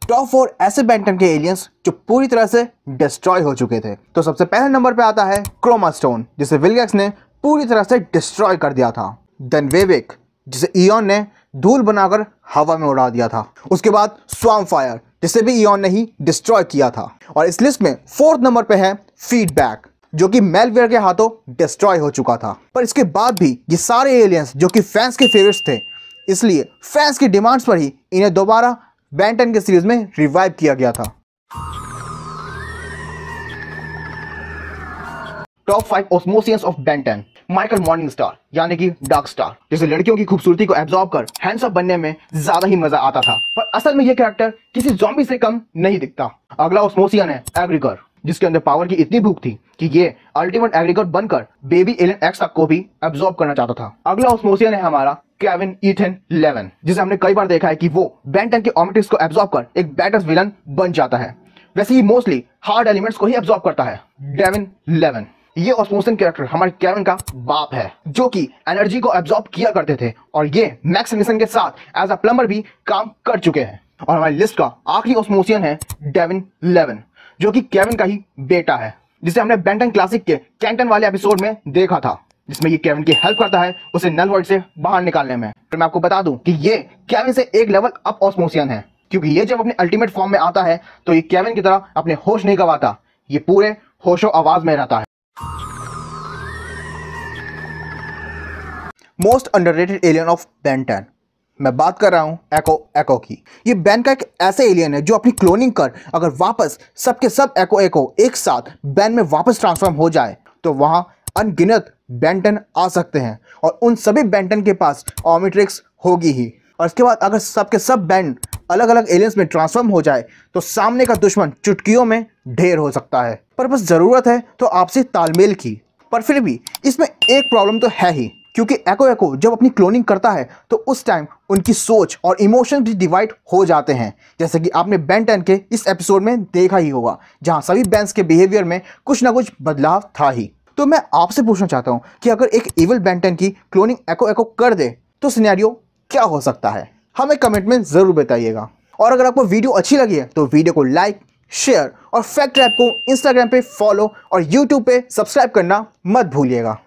Top 4 ऐसे Benton के aliens जो पूरी तरह से डिस्ट्रॉय हो चुके थे। तो सबसे पहले नंबर पे आता है क्रोमा स्टोन, जिसे विलगैक्स ने पूरी तरह से डिस्ट्रॉय कर दिया था। देन वेविक, जिसे इयॉन ने धूल बनाकर हवा में उड़ा दिया था। उसके बाद स्वार्म फायर, जिसे भी इयॉन ने ही डिस्ट्रॉय किया था। और इस लिस्ट में 4th नंबर पे है फीडबैक, जो कि मेलवेयर के हाथों डिस्ट्रॉय हो चुका था। पर इसके बाद भी ये सारे एलियंस जो कि फैंस के फेवरेट्स थे, इसलिए फैंस की डिमांड्स पर ही इन्हें दोबारा बेन 10 के सीरीज में रिवाइव किया गया था। Top 5 Osmosians of Ben 10। Michael Morningstar यानी कि डार्क स्टार, जिसे लड़कियों की खूबसूरती को एब्जॉर्ब कर हैंडसम बनने में ज्यादा ही मजा आता था, पर असल में यह कैरेक्टर किसी ज़ॉम्बी से कम नहीं दिखता। अगला ऑस्मोसियन है एग्रीगर, जिसके अंदर पावर की इतनी भूख थी कि ये अल्टीमेट एग्रीगर बनकर बेबी एलियन एक्स तक को भी एब्जॉर्ब करना चाहता था। अगला ऑस्मोसियन है हमारा केविन ईथन 11, जिसे हमने कई बार देखा है कि वो बेन 10 के ओमेटिक्स को एब्जॉर्ब कर एक बैटर्स विलन बन जाता है। वैसे ही मोस्टली हार्ड एलिमेंट्स को ही एब्जॉर्ब करता है। डेविन 11, ये ऑस्मोसियन कैरेक्टर हमारे केविन का बाप है, जो कि एनर्जी को एब्जॉर्ब किया करते थे और ये मैक्स मिशन के साथ एज अ प्लम्बर भी काम कर चुके हैं। और हमारी लिस्ट का आखिरी ऑस्मोसियन है डेविन 11, जो कि केविन का ही बेटा है, जिसे हमने बेन 10 क्लासिक के कैंटन वाले एपिसोड में देखा था, जिसमें ये केविन की हेल्प करता है उसे नल वर्ल्ड से बाहर निकालने में। फिर मैं आपको बता दूं कि ये केविन से एक लेवल अप ऑस्मोसियन है, क्योंकि ये जब अपने अल्टीमेट फॉर्म में आता है तो ये केविन की तरह अपने होश नहीं गवाता, ये पूरे होशो आवाज में रहता है। Most underrated alien of Ben 10, मैं बात कर रहा हूं एको की। ये बेन का एक ऐसा एलियन है जो अपनी क्लोनिंग कर अगर वापस सबके सब एको एक साथ बेन में वापस ट्रांसफॉर्म हो जाए तो वहां अनगिनत बेन 10 आ सकते हैं और उन सभी बेन 10 के पास ओमेट्रिक्स होगी ही। और इसके बाद अगर सबके सब बेन अलग अलग एलियंस में ट्रांसफॉर्म हो जाए तो सामने का दुश्मन चुटकियों में ढेर हो सकता है। पर बस ज़रूरत है तो आपसी तालमेल की। पर फिर भी इसमें एक प्रॉब्लम तो है ही, क्योंकि एको जब अपनी क्लोनिंग करता है तो उस टाइम उनकी सोच और इमोशन भी डिवाइड हो जाते हैं, जैसे कि आपने बेन 10 के इस एपिसोड में देखा ही होगा, जहां सभी बेन्स के बिहेवियर में कुछ ना कुछ बदलाव था ही। तो मैं आपसे पूछना चाहता हूं कि अगर एक इविल बेन 10 की क्लोनिंग एको कर दे तो सिनेरियो क्या हो सकता है? हमें कमेंट में ज़रूर बताइएगा। और अगर आपको वीडियो अच्छी लगी है तो वीडियो को लाइक, शेयर और फैक्ट रैप को इंस्टाग्राम पे फॉलो और यूट्यूब पे सब्सक्राइब करना मत भूलिएगा।